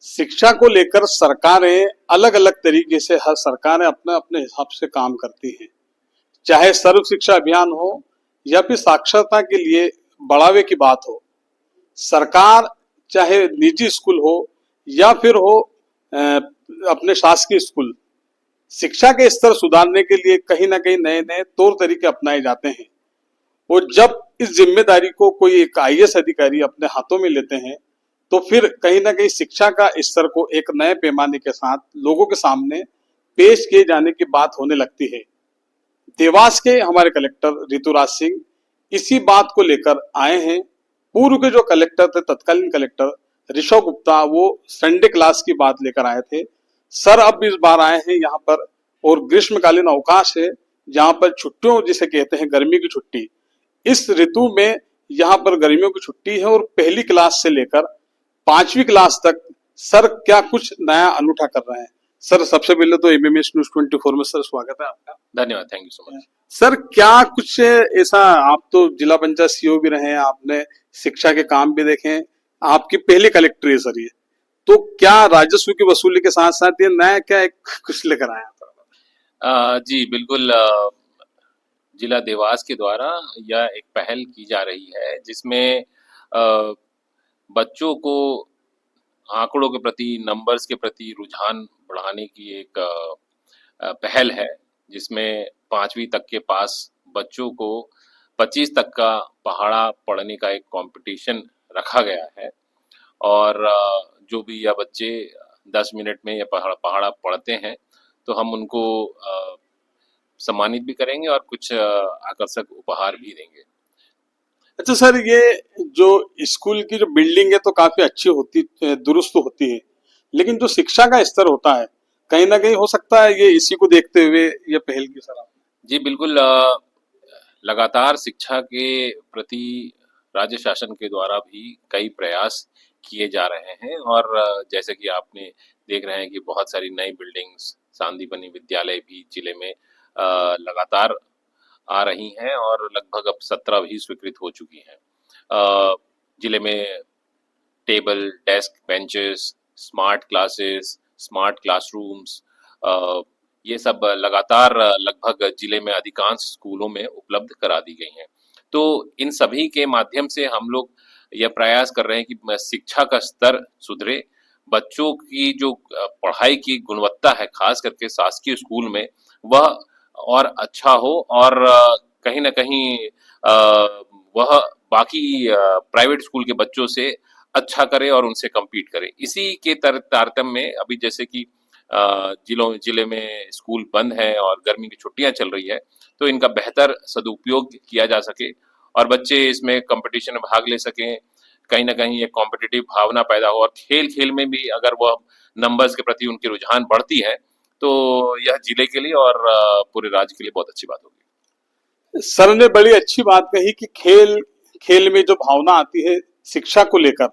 शिक्षा को लेकर सरकारें अलग अलग तरीके से हर सरकारें अपने अपने हिसाब से काम करती हैं। चाहे सर्व शिक्षा अभियान हो या फिर साक्षरता के लिए बढ़ावे की बात हो, सरकार चाहे निजी स्कूल हो या फिर हो अपने शासकीय स्कूल, शिक्षा के स्तर सुधारने के लिए कहीं ना कहीं नए नए तौर तरीके अपनाए जाते हैं। और जब इस जिम्मेदारी को कोई एक आईएएस अधिकारी अपने हाथों में लेते हैं तो फिर कहीं ना कहीं शिक्षा का स्तर को एक नए पैमाने के साथ लोगों के सामने पेश किए जाने की बात होने लगती है। देवास के हमारे कलेक्टर ऋतुराज सिंह इसी बात को लेकर आए हैं। पूर्व के जो कलेक्टर थे, तत्कालीन कलेक्टर ऋषभ गुप्ता, वो संडे क्लास की बात लेकर आए थे। सर अब इस बार आए हैं यहाँ पर, और ग्रीष्मकालीन अवकाश है जहाँ पर छुट्टियों जिसे कहते हैं गर्मी की छुट्टी, इस ऋतु में यहाँ पर गर्मियों की छुट्टी है और पहली क्लास से लेकर 5वीं क्लास तक सर क्या कुछ नया अनूठा कर रहे हैं। सर सबसे पहले तो एमएमएस न्यूज़ 24 में सर स्वागत है आपका। धन्यवाद, thank you so much. Sir क्या कुछ ऐसा, आप तो जिला पंचायत सीईओ भी रहे हैं, आपने शिक्षा के काम भी देखे हैं, आपकी पहली कलेक्टर है सर ये, तो क्या राजस्व की वसूली के साथ साथ ये नया क्या एक कुछ लेकर आया? जी बिल्कुल, जिला देवास के द्वारा यह एक पहल की जा रही है जिसमें बच्चों को आंकड़ों के प्रति, नंबर्स के प्रति रुझान बढ़ाने की एक पहल है, जिसमें 5वीं तक के पास बच्चों को 25 तक का पहाड़ा पढ़ने का एक कंपटीशन रखा गया है। और जो भी यह बच्चे 10 मिनट में यह पहाड़ा पढ़ते हैं तो हम उनको सम्मानित भी करेंगे और कुछ आकर्षक उपहार भी देंगे। अच्छा सर, ये जो स्कूल की जो बिल्डिंग है तो काफी अच्छी होती, दुरुस्त होती है, लेकिन जो शिक्षा का स्तर होता है कहीं ना कहीं हो सकता है ये इसी को देखते हुए ये पहल की सर आपने? जी बिल्कुल, लगातार शिक्षा के प्रति राज्य शासन के द्वारा भी कई प्रयास किए जा रहे हैं और जैसे कि आपने देख रहे हैं कि बहुत सारी नई बिल्डिंग्स, सांदीपनि विद्यालय भी जिले में लगातार आ रही हैं और लगभग अब 17 भी स्वीकृत हो चुकी हैं। जिले में table, desk, benches, smart classes, smart classrooms, ये सब लगातार लगभग जिले में अधिकांश स्कूलों में उपलब्ध करा दी गई हैं। तो इन सभी के माध्यम से हम लोग यह प्रयास कर रहे हैं कि शिक्षा का स्तर सुधरे, बच्चों की जो पढ़ाई की गुणवत्ता है खास करके शासकीय स्कूल में वह और अच्छा हो और कहीं ना कहीं वह बाकी प्राइवेट स्कूल के बच्चों से अच्छा करे और उनसे कम्पीट करे। इसी के तारतम्य में अभी जैसे कि जिले में स्कूल बंद है और गर्मी की छुट्टियां चल रही है, तो इनका बेहतर सदुपयोग किया जा सके और बच्चे इसमें कंपटीशन में भाग ले सकें, कहीं ना कहीं एक कॉम्पिटिटिव भावना पैदा हो और खेल खेल में भी अगर वह नंबर्स के प्रति उनकी रुझान बढ़ती है तो यह जिले के लिए और पूरे राज्य के लिए बहुत अच्छी बात होगी। सर ने बड़ी अच्छी बात कही कि खेल खेल में जो भावना आती है शिक्षा को लेकर,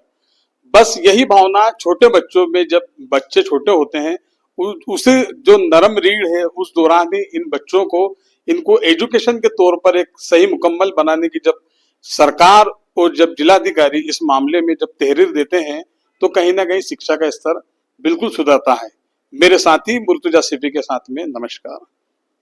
बस यही भावना छोटे बच्चों में, जब बच्चे छोटे होते हैं उसे जो नरम रीढ़ है उस दौरान ही इन बच्चों को, इनको एजुकेशन के तौर पर एक सही मुकम्मल बनाने की जब सरकार और जब जिलाधिकारी इस मामले में जब तहरीर देते हैं तो कहीं ना कहीं शिक्षा का स्तर बिल्कुल सुधरता है। मेरे साथी मुर्तजा सिफी के साथ में नमस्कार।